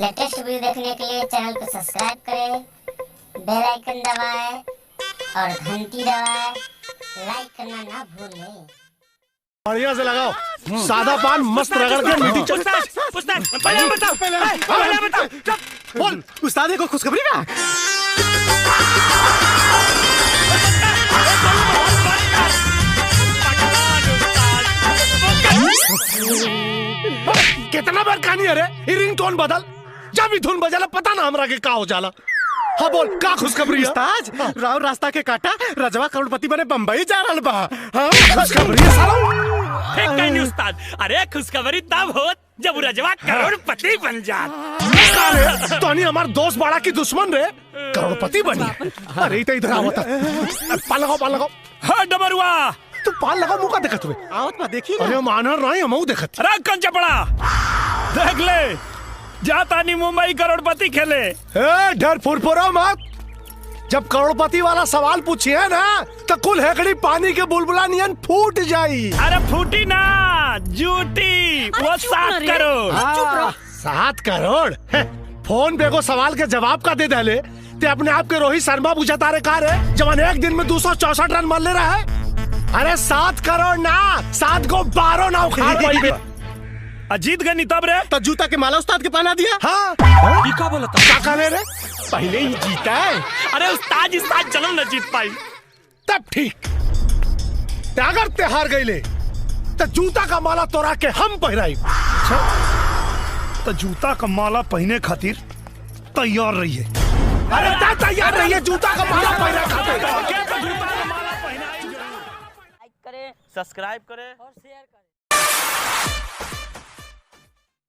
Latest video देखने के लिए चैनल को सब्सक्राइब करें, बेल आइकन दबाएं और घंटी दबाएं। लाइक करना ना भूलें। बढ़िया से लगाओ, सादा पान मस्त रगड़ के मीठी पहले बताओ। बोल उस्ताद को खुशखबरी ना। कितना बार कहानी है रे, रिंग टोन बदल, जब भी धुन बजाला पता ना हमरा के का हो जाला। हाँ बोल का खुशखबरी है? उस्ताद राव रास्ता के काटा रजवा करोड़पति बने बम्बई जा रहल बा। हाँ खुशखबरी है साला। ठीक नहीं उस्ताद, अरे खुशखबरी तब होत जब रजवा करोड़पति बन जात। साले तोनी हमार दोस्त बाड़ा की दुश्मन रे, करोड़पति बनी। अरे तो इधर आवता, पान लगाओ। हाँ डबरुआ, तू पान लगाओ, मुका देखत हुए आवत बा देखी अरे मानर नहीं हम देखत। अरे कंचा पड़ा देख ले, जाता नहीं मुंबई करोड़पति खेले। डर फुरफुरा मत, जब करोड़पति वाला सवाल पूछिए ना तो कुल हेकड़ी पानी के बुलबुला नियन फूट जाई। अरे फूटी ना जूटी, वो 7 करोड़। 7 करोड़ फोन पे को सवाल के जवाब का दे दले ते अपने आप के रोहित शर्मा पूछा तारे कार है जवान एक दिन में 264 रन मार ले रहा है। अरे 7 करोड़ ना, 7 को 12 ना उखाड़ पाई। अजीत गनी तब रे तो जूता के माला उस्ताद के पहना दिया। हाँ ये का बोला था? क्या कहने रे, पहले ही जीता है। अरे उस्ताद चलो न जीत पाई। तब ठीक, अगर ते हार गई ले तो जूता का माला तोरा के हम पहराई। तो जूता का माला पहने खातिर तैयार रहिए। अरे तैयार रहिए, जूता का माला पहना खातिर। लाइक करें, सब्सक्राइब करें और शेयर करें।